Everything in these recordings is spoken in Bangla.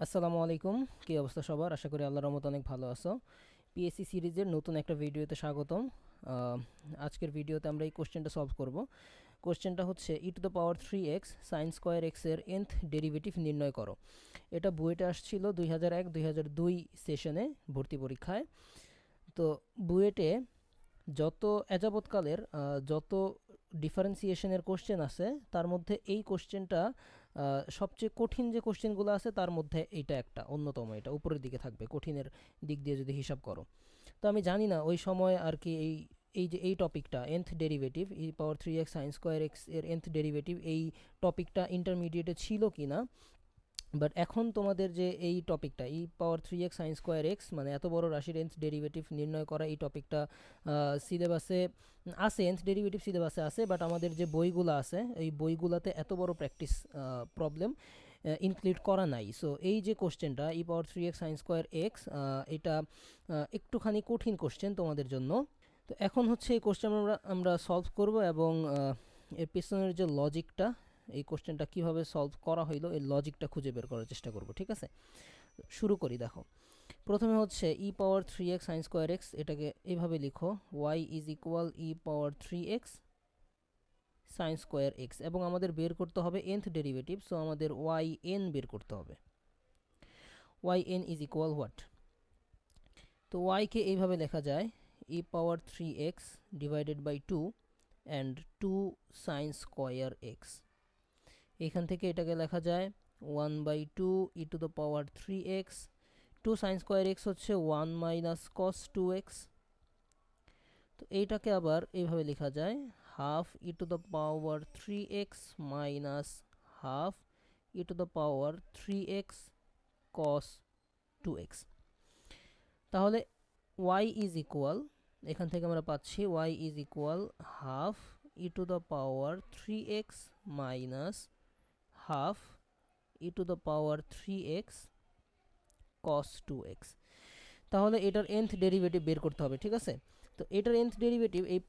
আসসালামু আলাইকুম। কি অবস্থা সবার? আশা করি আল্লাহর রহমতে অনেক ভালো আছো। পিএসসি সিরিজের নতুন একটা ভিডিওতে স্বাগতম। আহ, আজকের ভিডিওতে আমরা এই কোশ্চেনটা সলভ করব। কোশ্চেনটা হচ্ছে e⁻³ সাইন স্কোয়ার এক্স এর nth ডেরিভেটিভ নির্ণয় করো। এটা বুয়েটে আসছিল 2001-2002 সেশনে, ভর্তি পরীক্ষায়। তো বুয়েটে যত এযাবৎকালের যত ডিফারেন্সিয়েশনের কোশ্চেন আছে তার মধ্যে এই কোশ্চেনটা সবচেয়ে কঠিন যে কোশ্চেনগুলো আছে তার মধ্যে এইটা একটা অন্যতম, এটা উপরের দিকে থাকবে কঠিনের দিক দিয়ে যদি হিসাব করো। তো আমি জানি না ওই সময় আর কি এই টপিকটা nth derivative e⁻³ sine square x এর nth ডেরিভেটিভ এই টপিকটা ইন্টারমিডিয়েটে ছিল কি না। বাট এখন তোমাদের যে এই টপিকটা e⁻³ সাইন স্কোয়ার এক্স মানে এত বড় রাশির nth ডেরিভেটিভ নির্ণয় করা, এই টপিকটা সিলেবাসে আছে, nth ডেরিভেটিভ সিলেবাসে আছে, বাট আমাদের যে বইগুলো আছে এই বইগুলোতে এত বড় প্র্যাকটিস প্রবলেম ইনক্লুড করা নাই। সো এই যে কোশ্চেনটা e⁻³ সাইন স্কোয়ার এক্স, এটা একটুখানি কঠিন কোশ্চেন তোমাদের জন্য। তো এখন হচ্ছে এই কোশ্চেন আমরা সলভ করব এবং এর পেছনের যে লজিকটা, এই কোশ্চেনটা কিভাবে সলভ করা হইলো এই লজিকটা খুঁজে বের করার চেষ্টা করব। ঠিক আছে, শুরু করি। দেখো, প্রথমে হচ্ছে e⁻³ সাইন স্কোয়ার এক্স, এটাকে এইভাবে লিখো y is equal e⁻³ sine square x, এবং আমাদের বের করতে হবে nth ডেরিভেটিভ। সো আমাদের yn বের করতে হবে। yn is equal what? তো y কে এইভাবে লেখা যায় e⁻³ divided by 2 and 2 sine square x. এখান থেকে এটাকে লেখা যায় 1/2 e⁻³ 2 সাইন স্কোয়ার এক্স হচ্ছে 1 মাইনাস কস 2x। তো এইটাকে আবার এইভাবে লেখা যায় half e⁻³ minus half e⁻³ কস 2x। তাহলে y ইজ ইকুয়াল, এখান থেকে আমরা পাচ্ছি y is equal half e⁻³ minus half e⁻³ cos 2x। তাহলে এটার nth ডেরিভেটিভ বের করতে হবে। ঠিক আছে, তো এটার nth ডেরিভেটিভ এই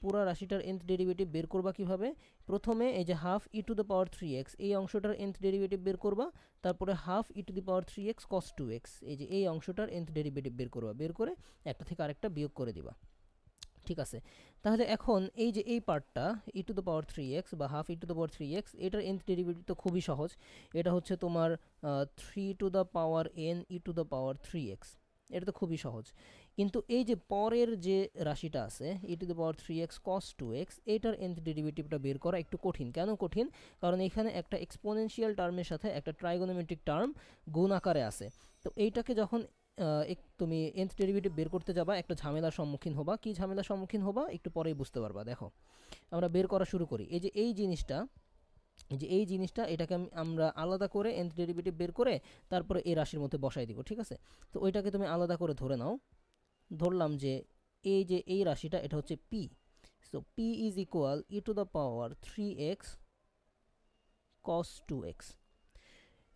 পুরা রাশিটার nth ডেরিভেটিভ বের করবা কিভাবে? প্রথমে এই যে হাফ e⁻³ এই অংশটার nth ডেরিভেটিভ বের করবা, তারপরে হাফ e⁻³ cos 2x এই যে এই অংশটার nth ডেরিভেটিভ বের করবা, বের করে একটা থেকে আরেকটা বিয়োগ করে দিবা। ঠিক আছে, তাহলে এখন এই যে এই পার্টটা e⁻³ বা হাফ e⁻³ এটার nth ডেরিভেটিভ তো খুবই সহজ। এটা হচ্ছে তোমার 3n e⁻³x। এটা তো খুবই সহজ। কিন্তু এই যে পরের যে রাশিটা আছে e⁻³ cos 2x, এটার nth ডেরিভেটিভটা বের করা একটু কঠিন। কেন কঠিন? কারণ এখানে একটা এক্সপোনেনশিয়াল টার্মের সাথে একটা ট্রাইগোনোমেট্রিক টার্ম গুণ আকারে আছে। তো এইটাকে যখন তুমি nth ডেরিভেটিভ বের করতে যাবা, একটা ঝামেলার সম্মুখীন হবা। কি ঝামেলার সম্মুখীন হবা একটু পরেই বুঝতে পারবা। দেখো, আমরা বের করা শুরু করি। এই যে এই জিনিসটা এটাকে আমরা আলাদা করে nth ডেরিভেটিভ বের করে তারপরে এই রাশির মধ্যে বসাই দিব। ঠিক আছে, তো ওইটাকে তুমি আলাদা করে ধরে নাও। ধরলাম যে এই রাশিটা এটা হচ্ছে p। So p is equal e⁻³ cos 2x।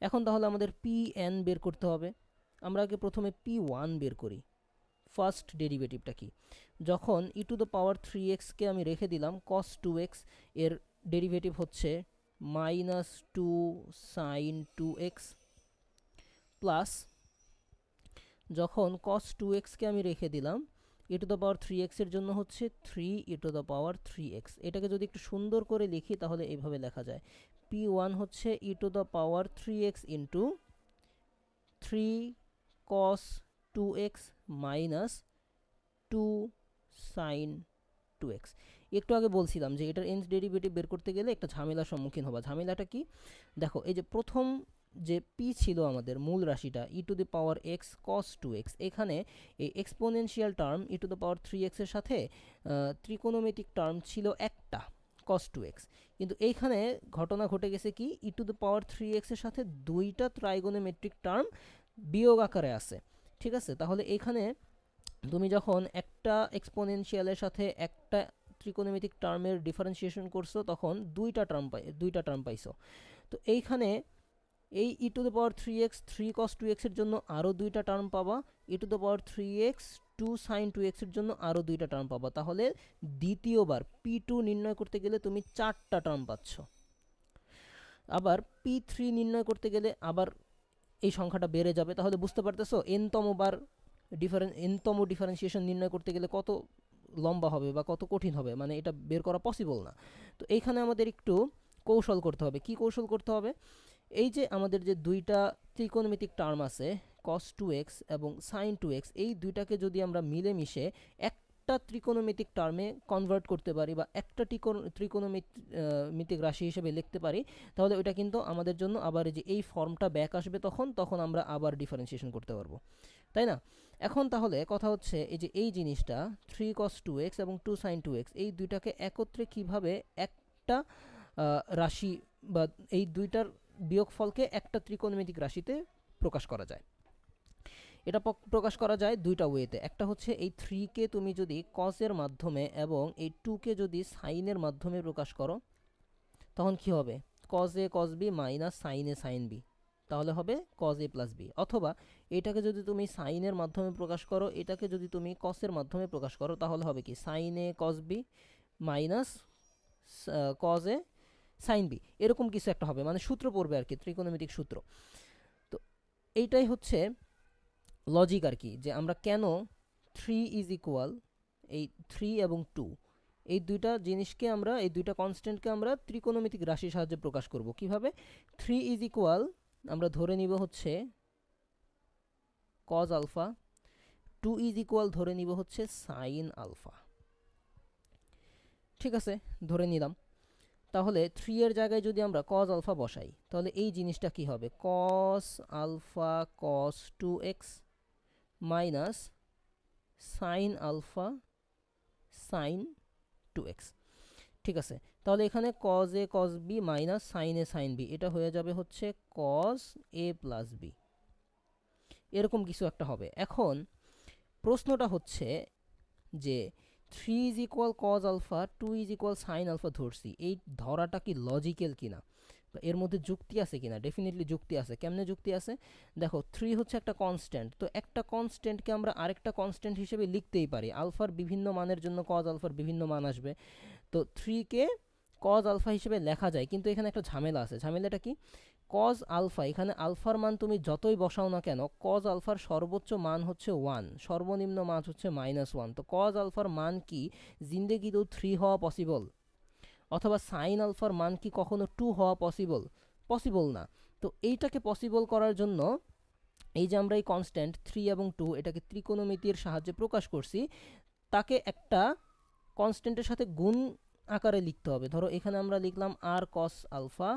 এখন তাহলে আমাদের pn বের করতে হবে। আমরা আগে প্রথমে p1 বের করি। ফার্স্ট ডেরিভেটিভটা কি? যখন e⁻³ কে আমি রেখে দিলাম, cos 2x এর ডেরিভেটিভ হচ্ছে মাইনাস 2 সাইন 2x, প্লাস যখন cos 2x কে আমি রেখে দিলাম e⁻³ এর জন্য হচ্ছে 3 e⁻³ এটাকে যদি একটু সুন্দর করে লিখি তাহলে এইভাবে লেখা যায় p1 হচ্ছে e⁻³ into 3 cos 2x minus 2 sign 2x। একটু আগে বলছিলাম যে এটার nth ডেরিভেটিভ বের করতে গেলে একটা ঝামেলার সম্মুখীন হবা। ঝামেলাটা কি? দেখো, এই যে প্রথম যে p ছিল আমাদের মূল রাশিটা e⁻x cos 2x, এখানে এই এক্সপোনেনশিয়াল টার্ম e⁻³ এর সাথে ত্রিকোণমিতিক টার্ম ছিল একটা cos 2x, কিন্তু এইখানে ঘটনা ঘটে গেছে কি e⁻³ এর সাথে দুইটা ত্রাইগোনোমেট্রিক টার্ম বিয়োগ আকারে আছে। ঠিক আছে, তাহলে এখানে তুমি যখন একটা এক্সপোনেনশিয়ালের সাথে একটা ত্রিকোণমিতিক টার্মের ডিফারেন্সিয়েশন করছো তখন দুইটা টার্ম পাইছো। তো এইখানে এই e⁻³ 3 cos 2x এর জন্য আরও দুইটা টার্ম পাবা, e⁻³ 2 sin 2x এর জন্য আরও দুইটা টার্ম পাবা। তাহলে দ্বিতীয়বার p2 নির্ণয় করতে গেলে তুমি চারটা টার্ম পাচ্ছ। আবার p3 নির্ণয় করতে গেলে আবার এই সংখ্যাটা বেড়ে যাবে। তাহলে বুঝতে পারতেছো এনতম ডিফারেন্সিয়েশন নির্ণয় করতে গেলে কত লম্বা হবে বা কত কঠিন হবে, মানে এটা বের করা পসিবল না। তো এইখানে আমাদের একটু কৌশল করতে হবে। কি কৌশল করতে হবে? এই যে আমাদের যে দুইটা ত্রিকোণমিতিক টার্ম আছে cos 2x এবং sin 2x, এই দুইটাকে যদি আমরা মিলেমিশে একটা ত্রিকোণমিতিক টার্মে কনভার্ট করতে পারি বা একটা ত্রিকোণমিতিক রাশি হিসেবে লিখতে পারি, তাহলে ওইটা কিন্তু আমাদের জন্য আবার যে এই ফর্মটা ব্যাক আসবে, তখন আমরা আবার ডিফারেন্সিয়েশন করতে পারবো, তাই না? এখন তাহলে কথা হচ্ছে এই যে এই জিনিসটা 3 cos 2x এবং 2 sin 2x, এই দুইটাকে একত্রে কিভাবে একটা রাশি বা এই দুইটার বিয়োগফলকে একটা ত্রিকোণমিতিক রাশিতে প্রকাশ করা যায়। এটা প্রকাশ করা যায় দুইটা ওয়েতে। একটা হচ্ছে এই 3 কে তুমি যদি cos এর মাধ্যমে এবং এই 2 কে যদি sin এর মাধ্যমে প্রকাশ করো, তখন কি হবে? cos a cos b minus sin a sin b, তাহলে হবে cos a প্লাস b। অথবা এটাকে যদি তুমি sin এর মাধ্যমে প্রকাশ করো, এটাকে যদি তুমি cos এর মাধ্যমে প্রকাশ করো, তাহলে হবে কি sin a cos b minus cos a sin b, এরকম কিছু একটা হবে, মানে সূত্র পড়বে আর কি, ত্রিকোণমিতিক সূত্র। তো এইটাই হচ্ছে লজিক আর কি, যে আমরা কেন 3 ইজ ইকুয়াল এই 3 এবং 2, এই দুইটা জিনিসকে আমরা, এই দুইটা কনস্ট্যান্টকে আমরা ত্রিকোণমিতিক রাশির সাহায্যে প্রকাশ করব। কিভাবে? 3 ইজ ইকুয়াল আমরা ধরে নিব হচ্ছে cos আলফা, 2 ইজ ইকুয়াল ধরে নিব হচ্ছে sin আলফা। ঠিক আছে, ধরে নিলাম। তাহলে 3 এর জায়গায় যদি আমরা cos আলফা বসাই, তাহলে এই জিনিসটা কি হবে? cos alpha cos 2x minus sin alpha sin 2x। ঠিক আছে, তাহলে এখানে cos a cos b minus sin a sin b, এটা হয়ে যাবে হচ্ছে cos a প্লাস b, এরকম কিছু একটা হবে। এখন প্রশ্নটা হচ্ছে যে 3 is equal cos alpha, 2 is equal sin alpha ধরছি, এই ধরাটা কি লজিক্যাল কিনা, এর মধ্যে যুক্তি আছে কিনা? ডেফিনেটলি যুক্তি আছে। কেমনে যুক্তি আছে? দেখো, 3 হচ্ছে একটা কনস্ট্যান্ট, তো একটা কনস্ট্যান্টকে আমরা আরেকটা কনস্ট্যান্ট হিসেবে লিখতেই পারি। আলফার বিভিন্ন মানের জন্য cos আলফার বিভিন্ন মান আসবে, তো 3 কে cos আলফা হিসেবে লেখা যায়। কিন্তু এখানে একটা ঝামেলা আছে। ঝামেলাটা কি? cos আলফা, এখানে আলফার মান তুমি যতই বসাও না কেন, cos আলফার সর্বোচ্চ মান হচ্ছে 1, সর্বনিম্ন মান হচ্ছে -1। তো cos আলফার মান কি জিন্দেগিতেও 3 হওয়া পসিবল? অথবা সাইন আলফার মান কি কখনো 2 হওয়া পসিবল? পসিবল না। তো এইটাকে পসিবল করার জন্য এই যে আমরা এই কনস্ট্যান্ট 3 এবং 2 এটাকে ত্রিকোণমিতির সাহায্যে প্রকাশ করছি, তাকে একটা কনস্ট্যান্টের সাথে গুণ আকারে লিখতে হবে। ধরো এখানে আমরা লিখলাম r cos alpha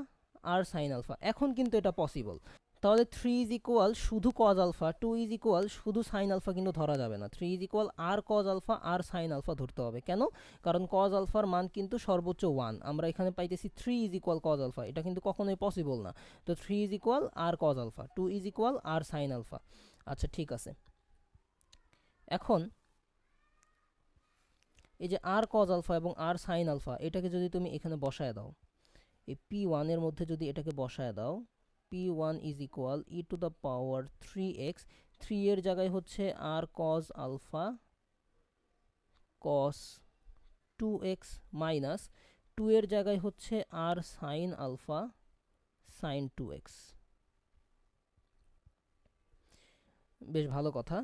r sine alpha, এখন কিন্তু এটা পসিবল। তাহলে 3 ইজ ইকুয়াল শুধু cos আলফা, 2 ইজ ইকুয়াল শুধু সাইন আলফা কিন্তু ধরা যাবে না। 3 is equal r cos alpha r sine alpha ধরতে হবে। কেন? কারণ cos আলফার মান কিন্তু সর্বোচ্চ 1, আমরা এখানে পাইতেছি 3 ইজ ইকুয়াল cos আলফা, এটা কিন্তু কখনোই পসিবল না। তো 3 is equal r cos alpha, 2 is equal R sine alpha. আচ্ছা, ঠিক আছে। এখন এই যে আর cos আলফা এবং আর সাইন আলফা, এটাকে যদি তুমি এখানে বসায় দাও, এই p1 এর মধ্যে যদি এটাকে বসায় দাও, p1 is equal e to the power 3x, 3 এর জায়গায় হচ্ছে r cos alpha cos 2x minus 2 এর জায়গায় হচ্ছে আর সাইন আলফা সাইন 2x। বেশ ভালো কথা।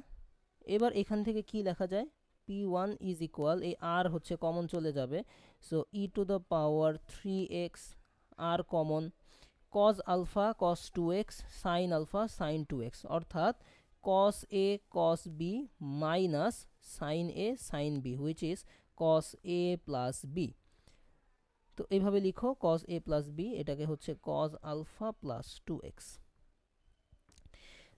এবার এখান থেকে কি লেখা যায়? p1 ইজ ইকুয়াল, এই আর হচ্ছে কমন চলে যাবে, so e to the power 3x, r common, cos alpha cos 2x sin alpha sin 2x, অর্থাৎ cos a cos b minus sin a sin b, which is cos a plus b। তো এইভাবে লিখো cos a প্লাস b, এটাকে হচ্ছে cos আলফা প্লাস 2x।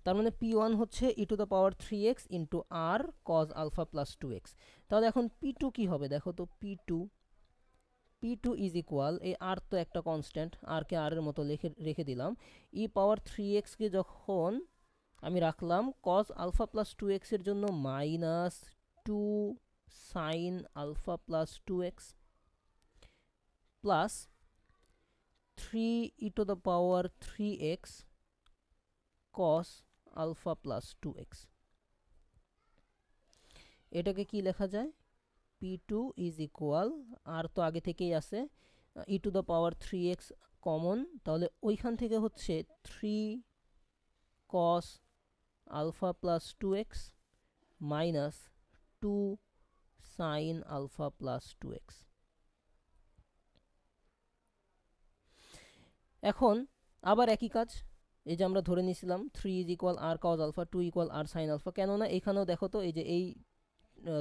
তার মানে p1 হচ্ছে e to the power 3x into R cos alpha plus 2x। তাহলে এখন p2 কি হবে? দেখো তো, p2 ইজ ইকুয়াল, এই আর তো একটা কনস্ট্যান্ট, আর কে আর এর মতো রেখে দিলাম, ই পাওয়ার 3x কে যখন আমি রাখলাম cos আলফা প্লাস 2x এর জন্য minus 2 sine alpha plus 2x plus 3 e to the power 3x cos alpha plus 2x। এটাকে কি লেখা যায়? p2 ইজ ইকুয়াল, আর তো আগে থেকেই আছে, e to the power 3x common, তাহলে ওইখান থেকে হচ্ছে 3 cos alpha plus 2x minus 2 sin alpha plus 2x। এখন আবার একই কাজ, এই যে আমরা ধরে নিয়েছিলাম 3 is equal r cos alpha, 2 equal R sine alpha. কেননা এখানেও দেখো তো এই যে এই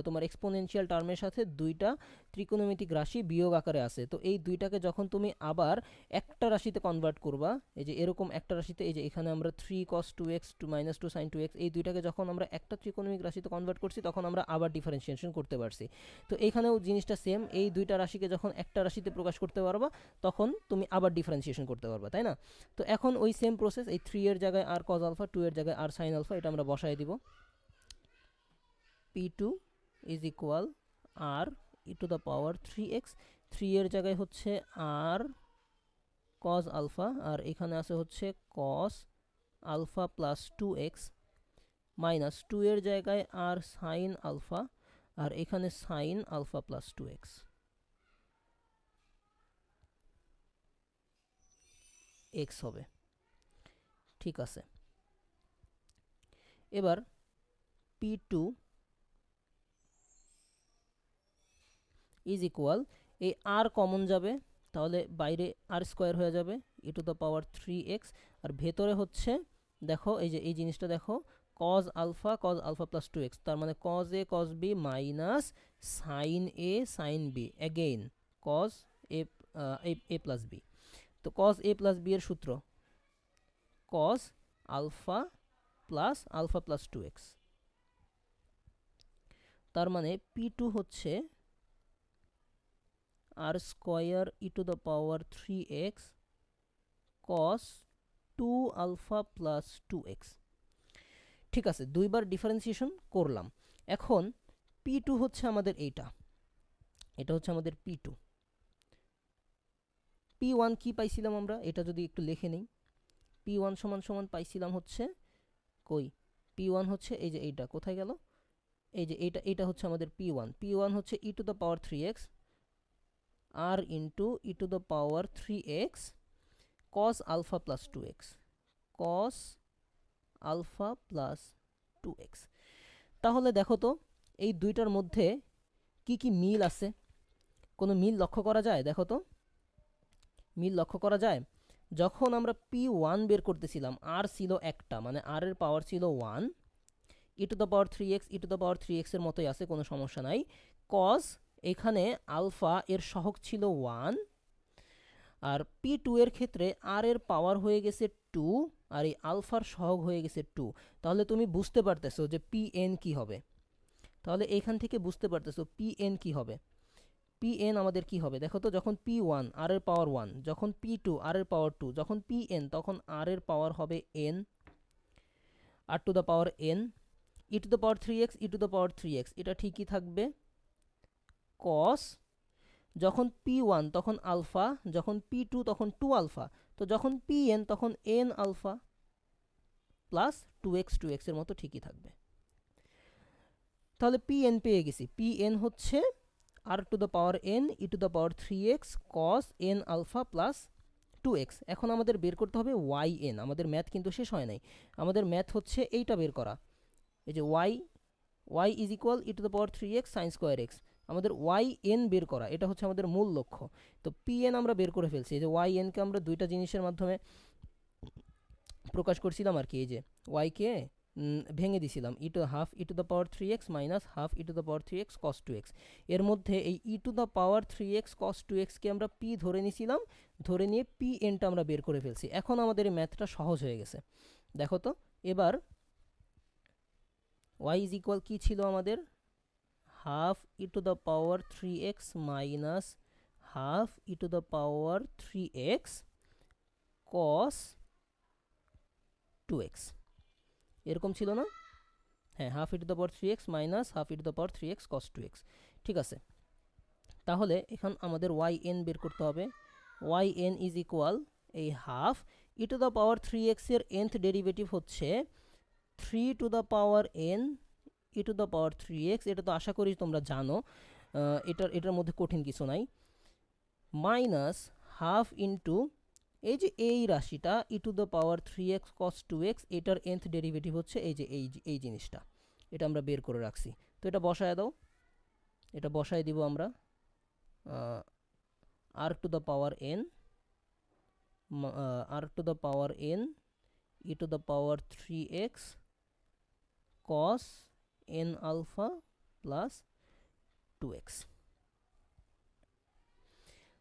তোমার এক্সপোনেনশিয়াল টার্মের সাথে দুইটা ত্রিকোণমিতিক রাশি বিয়োগ আকারে আছে, তো এই দুইটাকে যখন তুমি আবার একটা রাশিতে কনভার্ট করবা, এই যে এরকম একটা রাশিতে, এই যে এখানে আমরা 3 cos 2x minus 2 sin 2x, এই দুইটাকে যখন আমরা একটা ত্রিকোণমিতিক রাশিতে কনভার্ট করছি তখন আমরা আবার ডিফারেন্সিয়েশন করতে পারছি। তো এইখানেও জিনিসটা সেম, এই দুইটা রাশিকে যখন একটা রাশিতে প্রকাশ করতে পারবা তখন তুমি আবার ডিফারেন্সিয়েশন করতে পারবা, তাই না? তো এখন ওই সেম প্রসেস, এই 3 এর জায়গায় আর cos আলফা, 2 এর জায়গায় আর সাইন আলফা, এটা আমরা বসায় দিব। p2 is equal r e to the power 3x, 3 এর জায়গায় হচ্ছে r cos আলফা, আর এখানে আছে হচ্ছে cos alpha plus 2x minus 2 এর জায়গায় r sin আলফা, আর এখানে sin alpha plus 2x। x হবে, ঠিক আছে। এবার p2 ইজ ইকুয়াল, এই আর কমন যাবে, তাহলে বাইরে আর স্কোয়ার হয়ে যাবে ই টু দ্য পাওয়ার 3x, আর ভেতরে হচ্ছে দেখো এই যে এই জিনিসটা দেখো cos আলফা প্লাস 2x, তার মানে cos a cos b minus sin a sin b, again cos a plus b। তো cos a প্লাস b এর সূত্র cos আলফা প্লাস 2x, তার মানে p2 হচ্ছে r square e to the power 3x cos 2 alpha plus 2x। ঠিক আছে, দুইবার ডিফারেন্সিয়েশন করলাম। এখন p2 হচ্ছে আমাদের এটা হচ্ছে আমাদের p2। p1 কি পাইছিলাম আমরা, এটা যদি একটু লিখে নেই, p1 সমান সমান পাইছিলাম হচ্ছে, কই p1 হচ্ছে এই যে এইটা কোথায় গেল, এই যে এটা হচ্ছে আমাদের p1 হচ্ছে e to the power 3x r into e to the power 3x cos alpha plus 2x, cos alpha plus 2x। তাহলে দেখো তো এই দুইটার মধ্যে কি কি মিল আছে, কোনো মিল লক্ষ্য করা যায়? দেখো তো মিল লক্ষ্য করা যায়, যখন আমরা p1 বের করতেছিলাম r ছিল একটা, মানে r এর পাওয়ার ছিল 1, e to the power 3x e to the power 3x এর মতোই আছে, কোনো সমস্যা নাই। cos এখানে আলফা এর সহগ ছিল 1, আর p2 এর ক্ষেত্রে r এর পাওয়ার হয়ে গেছে 2, আর এই আলফার সহগ হয়ে গেছে 2। তাহলে তুমি বুঝতে পারতেছো যে pn কি হবে, তাহলে এখান থেকে বুঝতে পারতেছো pn কি হবে। pn আমাদের কি হবে দেখো তো, যখন p1 r এর পাওয়ার 1, যখন p2 r এর পাওয়ার 2, যখন pn তখন r এর পাওয়ার হবে n, r to the power n, e to the power 3x e to the power 3x, এটা ঠিকই থাকবে। cos যখন p1 তখন আলফা, যখন p2 তখন 2 আলফা, তো যখন pn তখন n আলফা প্লাস 2x এর মতো ঠিকই থাকবে। তাহলে pn পেয়ে গেছি, pn হচ্ছে r to the power n e to the power 3x cos n alpha plus 2x। এখন আমাদের বের করতে হবে yn, আমাদের ম্যাথ কিন্তু শেষ হয় নাই, আমাদের ম্যাথ হচ্ছে এইটা বের করা, এই যে y is equal e to the power 3x sine square x, আমাদের yn বের করা, এটা হচ্ছে আমাদের মূল লক্ষ্য। তো pn আমরা বের করে ফেলছি, এই যে yn কে আমরা দুইটা জিনিসের মাধ্যমে প্রকাশ করছিলাম আর কি, এই যে y কে ভেঙে দিছিলাম half e to the power 3x minus half e to the power 3x cos 2x, এর মধ্যে এই e to the power 3x cos 2x কে আমরা p ধরে নিছিলাম, ধরে নিয়ে pnটা আমরা বের করে ফেলছি। এখন আমাদের এই ম্যাথটা সহজ হয়ে গেছে। দেখো তো এবার y ইজ ইকুয়াল কি ছিল আমাদের, half e to the power 3x minus half e to the power 3x cos 2x, এরকম ছিল না? হ্যাঁ, half e to the power 3x minus half e to the power 3x cos 2x। ঠিক আছে, তাহলে এখন আমাদের yn বের করতে হবে। yn ইজ ইকুয়াল এই half e to the power 3x এর nth ডেরিভেটিভ হচ্ছে 3 two the power n e to the power 3x, এটা তো আশা করি তোমরা জানো, এটার মধ্যে কঠিন কিছু নাই, মাইনাস হাফ ইন্টু এই যে এই রাশিটা e to the power 3x cos 2x, এটার nth ডেরিভেটিভ হচ্ছে এই যে এই জিনিসটা, এটা আমরা বের করে রাখছি। তো এটা বসায় দাও, এটা বসায় দিব আমরা r to the power n, r to the power n e to the power 3x cos n alpha plus 2x।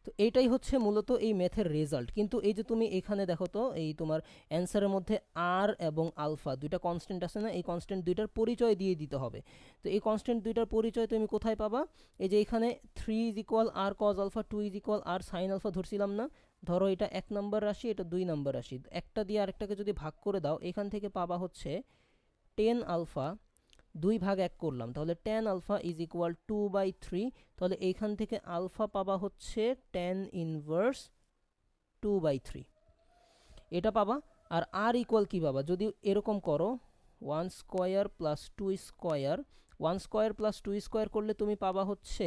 তো এইটাই হচ্ছে মূলত এই ম্যাথের রেজাল্ট। কিন্তু এই যে তুমি এখানে দেখো তো, এই তোমার অ্যান্সারের মধ্যে আর এবং আলফা দুইটা কনস্ট্যান্ট আছে না, এই কনস্ট্যান্ট দুইটার পরিচয় দিয়ে দিতে হবে। তো এই কনস্ট্যান্ট দুইটার পরিচয় তুমি কোথায় পাবা? এই যে এখানে 3 is equal R cos alpha, 2 is equal R sine alpha ধরছিলাম না। ধরো এটা 1 নম্বর রাশি, এটা 2 নম্বর রাশি, একটা দিয়ে আরেকটাকে যদি ভাগ করে দাও, এখান থেকে পাবা হচ্ছে 10 আলফা, 2 ভাগ 1 করলাম, তাহলে 10 আলফা ইজ ইকুয়াল 2/3। তাহলে এইখান থেকে আলফা পাবা হচ্ছে 10 ইনভার্স 2/3, এটা পাবা। আর আর ইকুয়াল কি পাবা? যদি এরকম করো 1 square plus 2 square, 1 square plus 2 square করলে তুমি পাবা হচ্ছে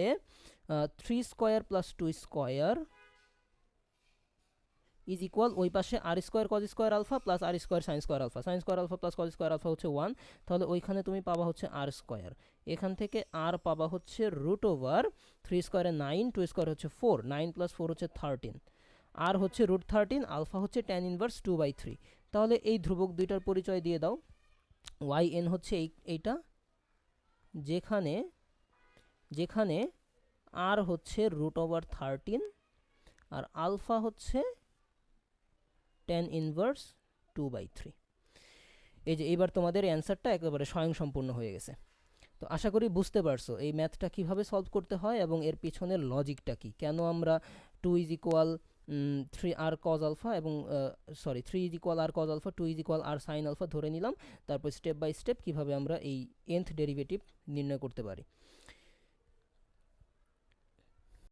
3 square plus 2 square is equal ওই পাশে R square cos square alpha plus R square sine square alpha, sine square alpha plus cos square alpha হচ্ছে 1, তাহলে ওইখানে তুমি পাবা হচ্ছে আর স্কোয়ার। এখান থেকে আর পাবা হচ্ছে রুট ওভার 3 স্কোয়ারে 9, 2 স্কোয়ার হচ্ছে 4, 9 প্লাস 4 হচ্ছে 13, আর হচ্ছে রুট 13, আলফা হচ্ছে tan ইনভার্স 2/3। তাহলে এই ধ্রুবক দুইটার পরিচয় দিয়ে দাও। ওয়াই এন হচ্ছে এইটা, যেখানে যেখানে আর হচ্ছে রুট ওভার 13 আর আলফা হচ্ছে tan ইনভার্স 2/3। এই যে এবার তোমাদের অ্যান্সারটা একেবারে স্বয়ংসম্পূর্ণ হয়ে গেছে। তো আশা করি বুঝতে পারছো এই ম্যাথটা কিভাবে সলভ করতে হয় এবং এর পিছনের লজিকটা কি, কেন আমরা 2 is equal 3 r cos alpha এবং 3 is equal R cos alpha, 2 is equal R sine alpha ধরে নিলাম, তারপর স্টেপ বাই স্টেপ কিভাবে আমরা এই nth ডেরিভেটিভ নির্ণয় করতে পারি।